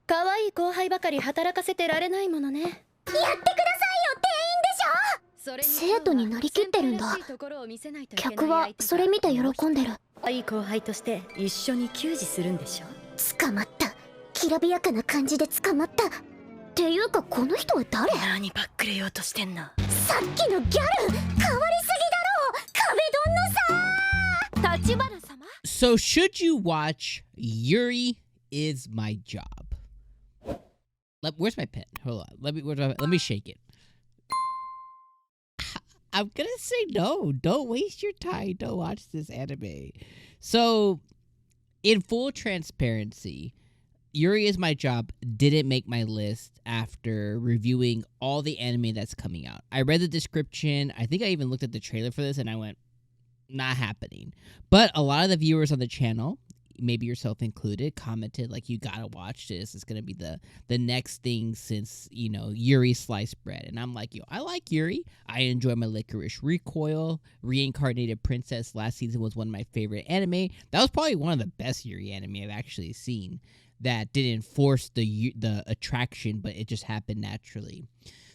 可愛い後輩ばかり働かせてられないものね。やってくださいよ、店員でしょ。生徒になりきってるんだ。客はそれ見て喜んでる。いい後輩として一緒に給仕するんでしょ。捕まった。きらびやかな感じで捕まった。っていうかこの人は誰？何ばっくれようとしてんの。さっきのギャル変わりすぎだろ。壁ドンのさ。立花様。 So should you watch Yuri Is My Job? Where's my pen? Hold on. Let me shake it. I'm gonna say no. Don't waste your time. Don't watch this anime. So, in full transparency, Yuri Is My Job didn't make my list after reviewing all the anime that's coming out. I read the description. I think I even looked at the trailer for this and I went, not happening. But a lot of the viewers on the channel, maybe yourself included, commented like, you gotta watch this. It's gonna be the next thing since, you know, Yuri Sliced Bread. And I'm like, yo, I like Yuri. I enjoy my Licorice Recoil. Reincarnated Princess last season was one of my favorite anime. That was probably one of the best Yuri anime I've actually seen that didn't force the attraction, but it just happened naturally.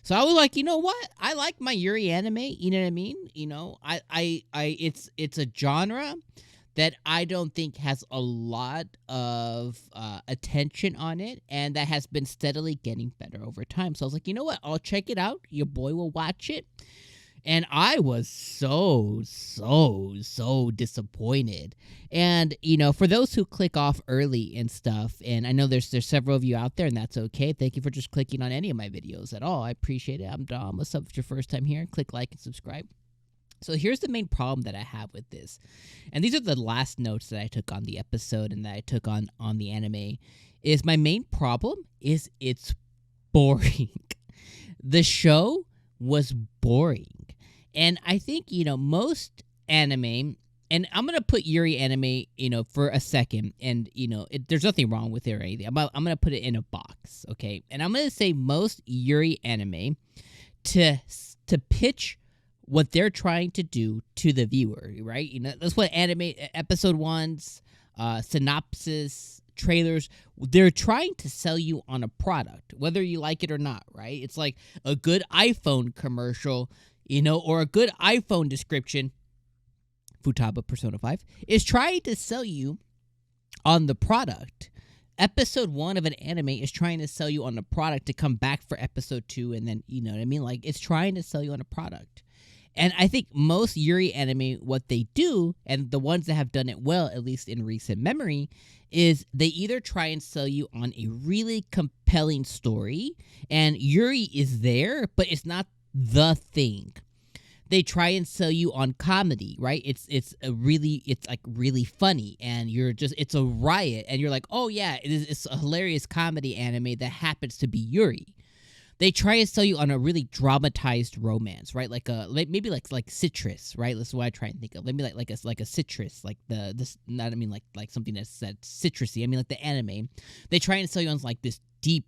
So I was like, you know what? I like my Yuri anime. You know what I mean? You know, it's a genre that I don't think has a lot of attention on it, and that has been steadily getting better over time. So I was like, you know what? I'll check it out. Your boy will watch it. And I was so disappointed. And, you know, for those who click off early and stuff, and I know there's several of you out there, and that's okay. Thank you for just clicking on any of my videos at all. I appreciate it. I'm Dom. What's up? If it's your first time here, click like and subscribe. So here's the main problem that I have with this. And these are the last notes that I took on the episode and that I took on the anime. Is my main problem is it's boring. The show was boring. And I think, you know, most anime, and I'm going to put Yuri anime, you know, for a second, and, you know, there's nothing wrong with it or anything. I'm going to put it in a box, okay? And I'm going to say most Yuri anime to pitch what they're trying to do to the viewer, right? You know, that's what anime episode ones, synopsis, trailers, they're trying to sell you on a product, whether you like it or not, right? It's like a good iPhone commercial, you know, or a good iPhone description, Futaba Persona 5, is trying to sell you on the product. Episode 1 of an anime is trying to sell you on the product to come back for episode 2, and then, you know what I mean? Like, it's trying to sell you on a product. And I think most Yuri anime, what they do, and the ones that have done it well, at least in recent memory, is they either try and sell you on a really compelling story, and Yuri is there, but it's not the thing. They try and sell you on comedy, right? It's like really funny, and it's a riot, and you're like, oh yeah, it's a hilarious comedy anime that happens to be Yuri. They try and sell you on a really dramatized romance, right? Maybe like Citrus, right? That's what I try and think of. Maybe like a Citrus, like not I mean like something that's citrusy. I mean like the anime. They try and sell you on like this deep,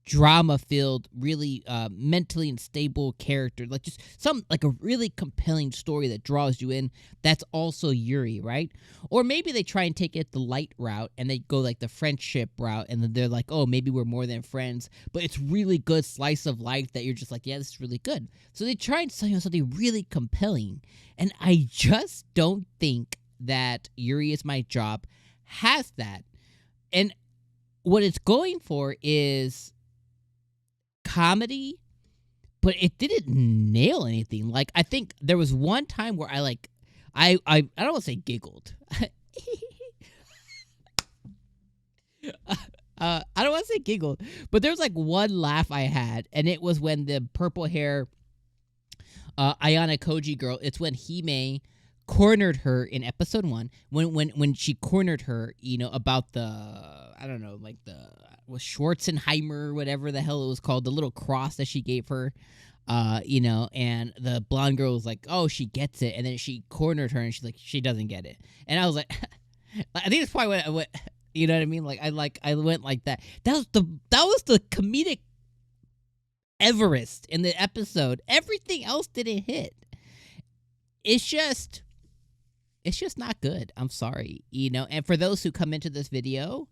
drama-filled, really mentally unstable character, like just like a really compelling story that draws you in. That's also Yuri, right? Or maybe they try and take it the light route and they go like the friendship route, and then they're like, oh, maybe we're more than friends, but it's really good slice of life that you're just like, yeah, this is really good. So they try and sell you on something really compelling, and I just don't think that Yuri Is My Job has that. And what it's going for is comedy, but it didn't nail anything. Like, I think there was one time where I don't want to say giggled. I don't want to say giggled, but there was like one laugh I had, and it was when the purple hair Ayana Koji girl, it's when Hime cornered her in episode 1, when she cornered her, you know, about the, I don't know, like was Schwarzenheimer, whatever the hell it was called, the little cross that she gave her, you know, and the blonde girl was like, oh, she gets it, and then she cornered her, and she's like, she doesn't get it, and I was like, I think that's probably what you know what I mean? Like I went like that. That was the comedic Everest in the episode. Everything else didn't hit. It's just not good. I'm sorry, you know. And for those who come into this video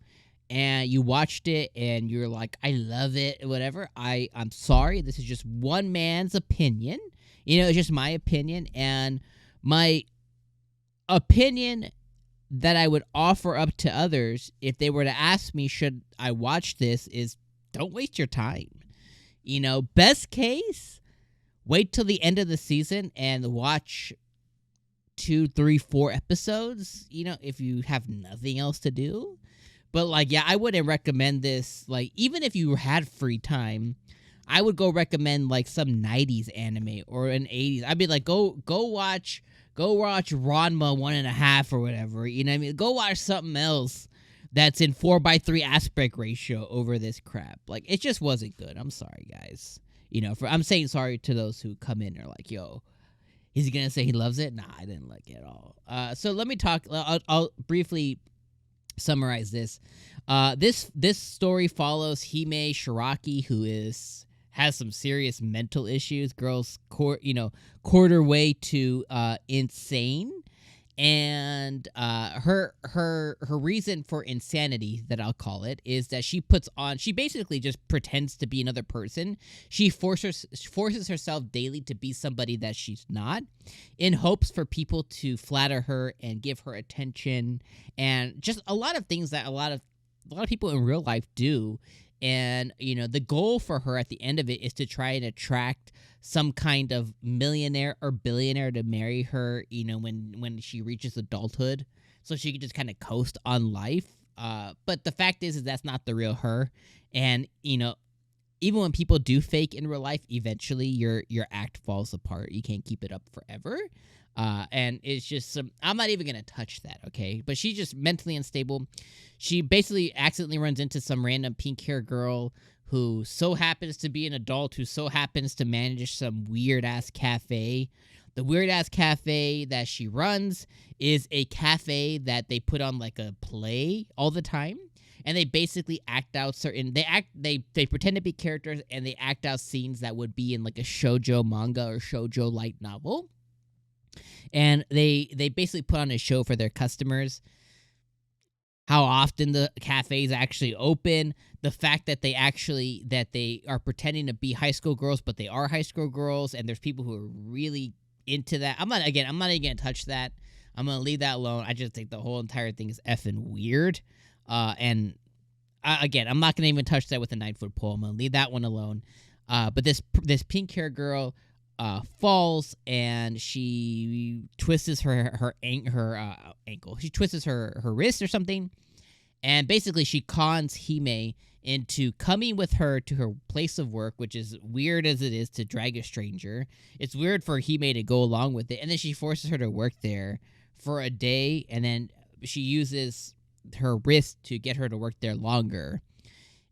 and you watched it and you're like, I love it, whatever, I'm sorry. This is just one man's opinion. It's just my opinion. And my opinion that I would offer up to others if they were to ask me, should I watch this, is don't waste your time. Best case, wait till the end of the season and watch 2, 3, 4 episodes, if you have nothing else to do. But, I wouldn't recommend this. Even if you had free time, I would go recommend, some 90s anime or an 80s. I'd be like, go watch Ranma 1.5 or whatever. You know what I mean? Go watch something else that's in 4:3 aspect ratio over this crap. It just wasn't good. I'm sorry, guys. I'm saying sorry to those who come in and are like, yo, is he going to say he loves it? Nah, I didn't like it at all. So let me talk. I'll briefly summarize this. This story follows Hime Shiraki, who has some serious mental issues. Girls, quarter way to insane, and her reason for insanity, that I'll call it, is that she basically just pretends to be another person. She forces herself daily to be somebody that she's not, in hopes for people to flatter her and give her attention, and just a lot of things that a lot of people in real life do. And, the goal for her at the end of it is to try and attract some kind of millionaire or billionaire to marry her, when she reaches adulthood, so she can just kind of coast on life. But the fact is that's not the real her. And, even when people do fake in real life, eventually your act falls apart. You can't keep it up forever. And it's just I'm not even going to touch that, okay? But she's just mentally unstable. She basically accidentally runs into some random pink-haired girl who so happens to be an adult, who so happens to manage some weird-ass cafe. The weird-ass cafe that she runs is a cafe that they put on a play all the time. And they basically act out they pretend to be characters, and they act out scenes that would be in a shoujo manga or shoujo light novel. And they basically put on a show for their customers. How often the cafe is actually open, the fact that they are pretending to be high school girls, but they are high school girls, and there's people who are really into that. I'm not even gonna touch that. I'm gonna leave that alone. I just think the whole entire thing is effing weird. I'm not gonna even touch that with a 9-foot pole. I'm gonna leave that one alone. But this pink hair girl falls, and she twists her ankle. She twists her wrist or something, and basically she cons Hime into coming with her to her place of work, which is weird as it is to drag a stranger. It's weird for Hime to go along with it, and then she forces her to work there for a day, and then she uses her wrist to get her to work there longer.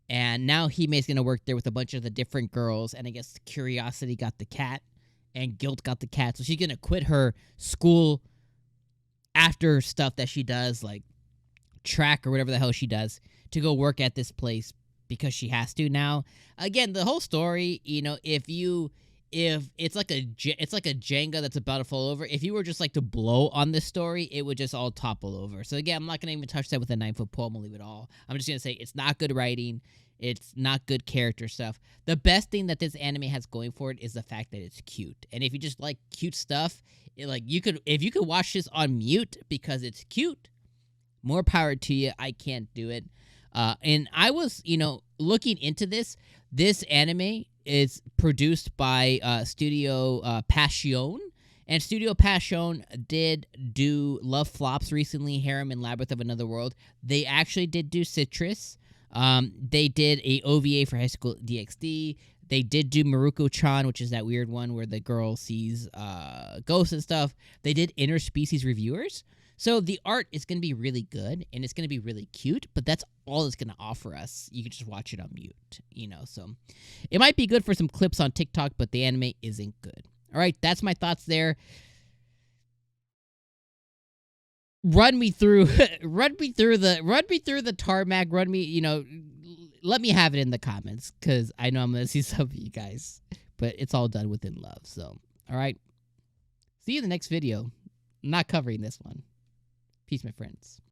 And now Hime's gonna work there with a bunch of the different girls, and I guess curiosity got the cat, and guilt got the cat. So she's gonna quit her school after stuff that she does, like track or whatever the hell she does, to go work at this place because she has to now. Again, the whole story, if it's like a Jenga that's about to fall over. If you were just to blow on this story, it would just all topple over. So again, I'm not gonna even touch that with a 9-foot pole. I'm gonna leave it all. I'm just gonna say it's not good writing. It's not good character stuff. The best thing that this anime has going for it is the fact that it's cute. And if you just like cute stuff, if you could watch this on mute because it's cute, more power to you. I can't do it. And I was, looking into this. This anime is produced by Studio Passion. And Studio Passion did do Love Flops recently, Harem and Labyrinth of Another World. They actually did do Citrus. They did a OVA for High School DxD. They did do Maruko-chan, which is that weird one where the girl sees ghosts and stuff. They did Interspecies Reviewers. So the art is going to be really good, and it's going to be really cute, but that's all it's going to offer us. You can just watch it on mute, So it might be good for some clips on TikTok, but the anime isn't good. All right, that's my thoughts there. Run me through the tarmac. Let me have it in the comments, because I know I'm going to see some of you guys, but it's all done within love. So, all right. See you in the next video. I'm not covering this one. Peace, my friends.